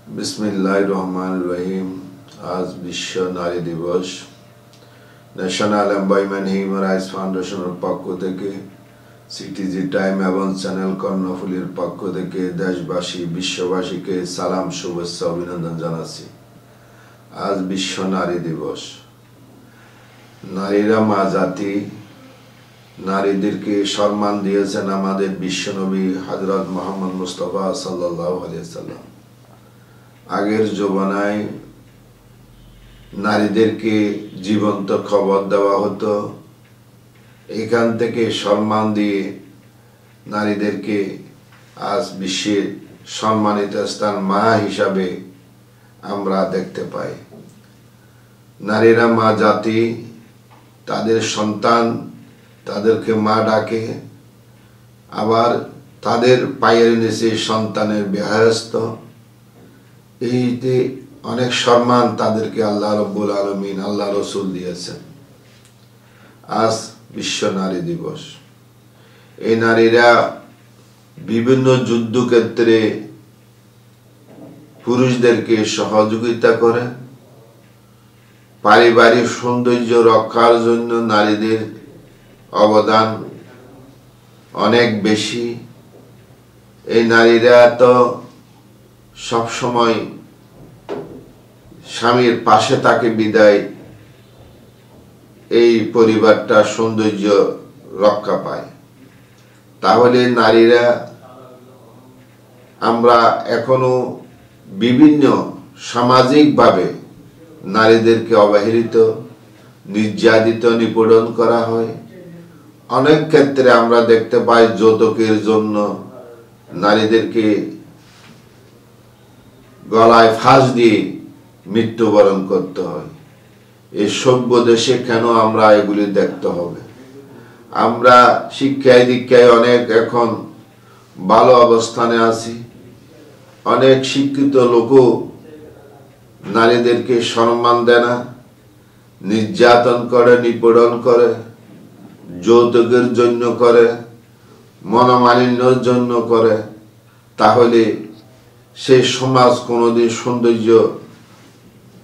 बिस्मिल्लाहिर रहमानिर रहीम। आज विश्व नारी दिवस। ন্যাশনাল এমপ্লয়মেন্ট হিউম্যান রাইটস ফাউন্ডেশনের পক্ষ থেকে, সিটিজি টাইম এবং চ্যানেল কর্ণফুলীর পক্ষ থেকে দেশবাসী বিশ্ববাসীকে সালাম, শুভেচ্ছা, অভিনন্দন জানাচ্ছি। আজ বিশ্ব নারী দিবস। নারীরা মা জাতি। নারীদেরকে সম্মান দিয়েছেন আমাদের বিশ্বনবী হযরত মুহাম্মদ মুস্তাফা সাল্লাল্লাহু আলাইহি ওয়াসাল্লাম। আগের জমানায় নারীদেরকে জীবন্ত খবর দেওয়া হতো, এখান থেকে সম্মান দিয়ে নারীদেরকে আজ বিশ্বের সম্মানিত স্থান মা হিসাবে আমরা দেখতে পাই। নারীরা মা জাতি, তাদের সন্তান তাদেরকে মা ডাকে, আবার তাদের পায়ের নিচে সন্তানের বেহেশত। এইতে অনেক সম্মান তাদেরকে আল্লাহ রাব্বুল আলামিন, আল্লাহ রসুল দিয়েছেন। আজ বিশ্ব নারী দিবস। এই নারীরা বিভিন্ন যুদ্ধক্ষেত্রে পুরুষদেরকে সহযোগিতা করে। পারিবারিক সৌন্দর্য রক্ষার জন্য নারীদের অবদান অনেক বেশি। এই নারীরা তো সবসময় স্বামীর পাশে থাকে বিদায় এই পরিবারটা সৌন্দর্য রক্ষা পায়। তাহলে নারীরা, আমরা এখনো বিভিন্ন সামাজিকভাবে নারীদেরকে অবহেলিত, নির্যাতিত, নিপীড়ন করা হয়। অনেক ক্ষেত্রে আমরা দেখতে পাই যৌতুকের জন্য নারীদেরকে গলায় ফাঁস দিয়ে মৃত্যুবরণ করতে হয়। এই সভ্য দেশে কেন আমরা এগুলি দেখতে হবে? আমরা শিক্ষায় দীক্ষায় অনেক এখন ভালো অবস্থানে আছি। অনেক শিক্ষিত লোকও নারীদেরকে সম্মান দেয় না, নির্যাতন করে, নিপীড়ন করে, যৌতুকের জন্য করে, মনোমালিন্যের জন্য করে। তাহলে সেই সমাজ কোনোদিন সৌন্দর্য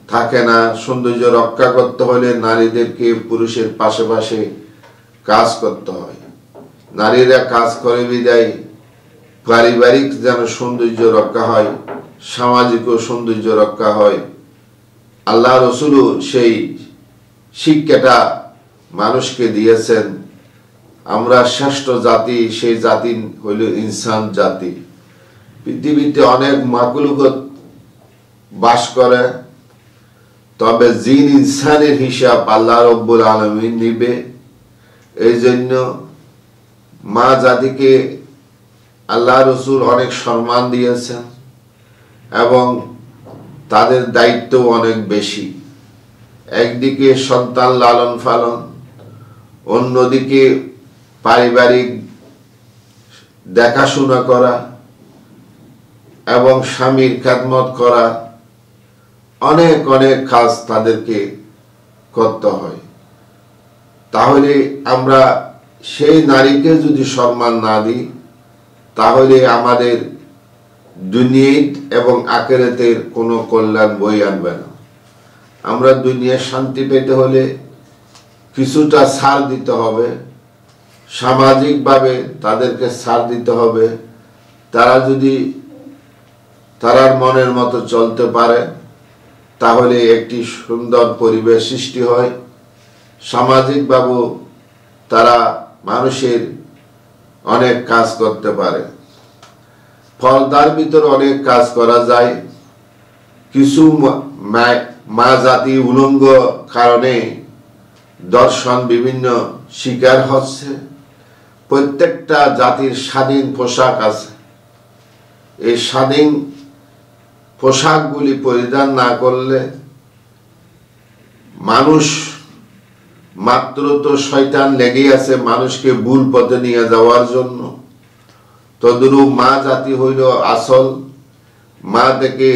থাকে না। সৌন্দর্য রক্ষা করতে হলে নারীদেরকে পুরুষের পাশে পাশে কাজ করতে হয়। নারীরা কাজ করে বিদায় পারিবারিক যেন সৌন্দর্য রক্ষা হয়, সামাজিক সৌন্দর্য রক্ষা হয়। আল্লাহ রসুলও সেই শিক্ষাটা মানুষকে দিয়েছেন। আমরা শ্রেষ্ঠ জাতি, সেই জাতি হইল ইনসান জাতি। পৃথিবীতে অনেক মাখলুকত বাস করে, তবে জিন ইনসানের হিসাব আল্লাহ রাব্বুল আলামিন নিবে। এই জন্য মা জাতিকে আল্লাহ রসুল অনেক সম্মান দিয়েছেন এবং তাদের দায়িত্ব অনেক বেশি। একদিকে সন্তান লালন পালন, অন্যদিকে পারিবারিক দেখাশোনা করা এবং স্বামীর খেদমত করা, অনেক অনেক কাজ তাদেরকে করতে হয়। তাহলে আমরা সেই নারীকে যদি সম্মান না দিই, তাহলে আমাদের দুনিয়া এবং আখিরাতের কোনো কল্যাণ বই আনবে না। আমরা দুনিয়ার শান্তি পেতে হলে কিছুটা ছাড় দিতে হবে, সামাজিকভাবে তাদেরকে ছাড় দিতে হবে। তারা যদি তারার মনের মতো চলতে পারে, তাহলে একটি সুন্দর পরিবেশ সৃষ্টি হয়। সামাজিকভাবে তারা মানুষের অনেক কাজ করতে পারে। পর্দার ভিতর অনেক কাজ করা যায়। কিছু মা জাতি উলঙ্গ কারণে দর্শন বিভিন্ন শিকার হচ্ছে। প্রত্যেকটা জাতির স্বাধীন পোশাক আছে। এই স্বাধীন পোশাকগুলি পরিধান না করলে মানুষ, মাত্র তো শয়তান লেগে আছে মানুষকে ভুল পথে নিয়ে যাওয়ার জন্য। তদ্রূপ মা জাতি হইল আসল। মা থেকে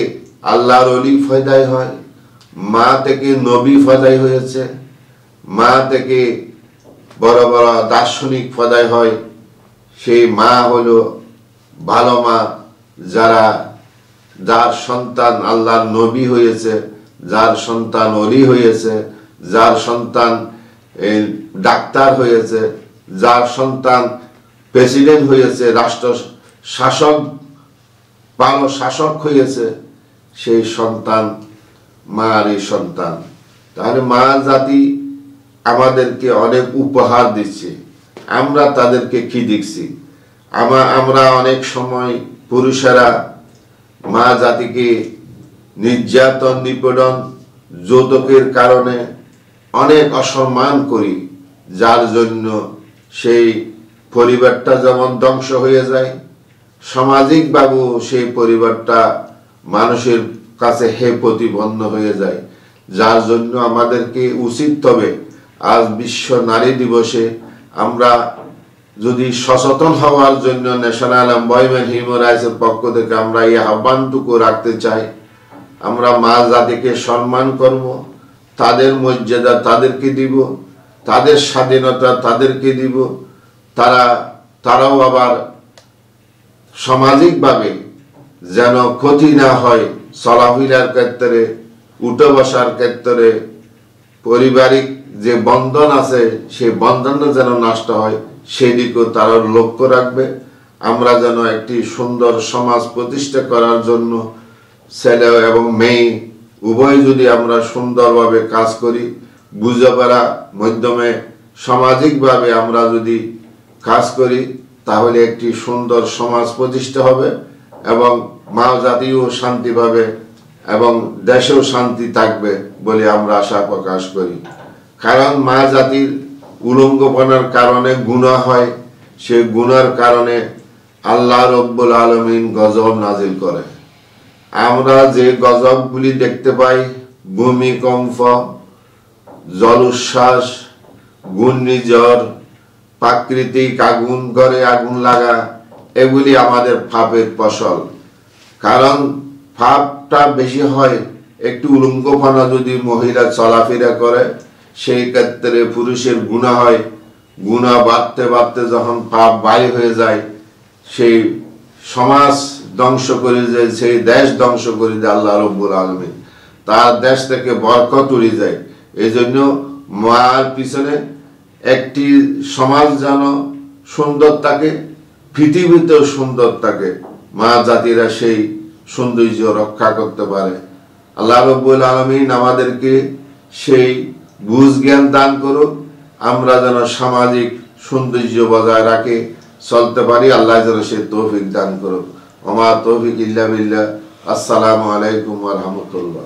আল্লাহর ওলি ফয়দাই হয়, মা থেকে নবী ফয়দাই হয়েছে, মা থেকে বড় বড় দার্শনিক ফয়দাই হয়। সেই মা হলো ভালো মা, যারা যার সন্তান আল্লাহর নবী হয়েছে, যার সন্তান ওলি হয়েছে, যার সন্তান ডাক্তার হয়েছে, যার সন্তান প্রেসিডেন্ট হয়েছে, রাষ্ট্র শাসক ভালো শাসক হয়েছে, সেই সন্তান মারই সন্তান। তাহলে মা জাতি আমাদেরকে অনেক উপহার দিচ্ছে, আমরা তাদেরকে কি দিচ্ছি? আমরা অনেক সময় পুরুষেরা মা জাতিকে নির্যাতন, নিপীড়ন, যৌতুকের কারণে অনেক অসম্মান করি, যার জন্য সেই পরিবারটা যেমন ধ্বংস হয়ে যায়, সামাজিকভাবেও সেই পরিবারটা মানুষের কাছে প্রতিপন্ন হয়ে যায়। যার জন্য আমাদেরকে উচিত হবে আজ বিশ্ব নারী দিবসে আমরা যদি সচেতন হওয়ার জন্য ন্যাশনাল এমপ্লয়মেন্ট হিউম্যান রাইটসের পক্ষ থেকে আমরা এই আহ্বানটুকু রাখতে চাই। আমরা মা জাতিকে সম্মান করব, তাদের মর্যাদা তাদেরকে দিব, তাদের স্বাধীনতা তাদেরকে দিব, তারাও আবার সামাজিকভাবে যেন ক্ষতি না হয়, চলাফেরার ক্ষেত্রে, উঠে বসার ক্ষেত্রে, পারিবারিক যে বন্ধন আছে সেই বন্ধনটা যেন নষ্ট হয়, সেদিকেও তারা লক্ষ্য রাখবে। আমরা যেন একটি সুন্দর সমাজ প্রতিষ্ঠা করার জন্য ছেলে এবং মেয়ে উভয় যদি আমরা সুন্দরভাবে কাজ করি, বুঝাপড়া মাধ্যমে সামাজিকভাবে আমরা যদি কাজ করি, তাহলে একটি সুন্দর সমাজ প্রতিষ্ঠা হবে এবং মা জাতিও শান্তি পাবে এবং দেশেও শান্তি থাকবে বলে আমরা আশা প্রকাশ করি। কারণ মা জাতির উলঙ্গপনার কারণে গুনাহ হয়, সেই গুনার কারণে আল্লাহ রব্বুল আলামিন গজব নাজিল করে। আমরা যে গজবগুলি দেখতে পাই, ভূমিকম্প, জলোচ্ছ্বাস, ঘূর্ণিঝড়, প্রাকৃতিক আগুন, ঘরে আগুন লাগা, এগুলি আমাদের পাপের ফসল। কারণ পাপটা বেশি হয় একটু উলঙ্গপনা যদি মহিলা চলাফেরা করে, সেই ক্ষেত্রে পুরুষের গুনাহ হয়। গুনাহ বাড়তে বাড়তে যখন পাপ বাড়ি হয়ে যায়, সেই সমাজ ধ্বংস করে যায়, সেই দেশ ধ্বংস করে দেয় আল্লাহ রব্বুল আলামিন, তার দেশ থেকে বরকত উড়ে যায়। এই জন্য মার পিছনে একটি সমাজ যেন সুন্দর থাকে, পৃথিবীতেও সুন্দর থাকে, মা জাতিরা সেই সৌন্দর্য রক্ষা করতে পারে। আল্লাহ রব্বুল আলামিন আমাদেরকে সেই বুঝ জ্ঞান দান করুক, আমরা যেন সামাজিক সৌন্দর্য বজায় রাখে চলতে পারি। আল্লাহ যেন সে তৌফিক দান করুক। ওমা তৌফিক ইল্লা বিল্লাহ। আসসালামু আলাইকুম ওয়া রাহমাতুল্লাহ।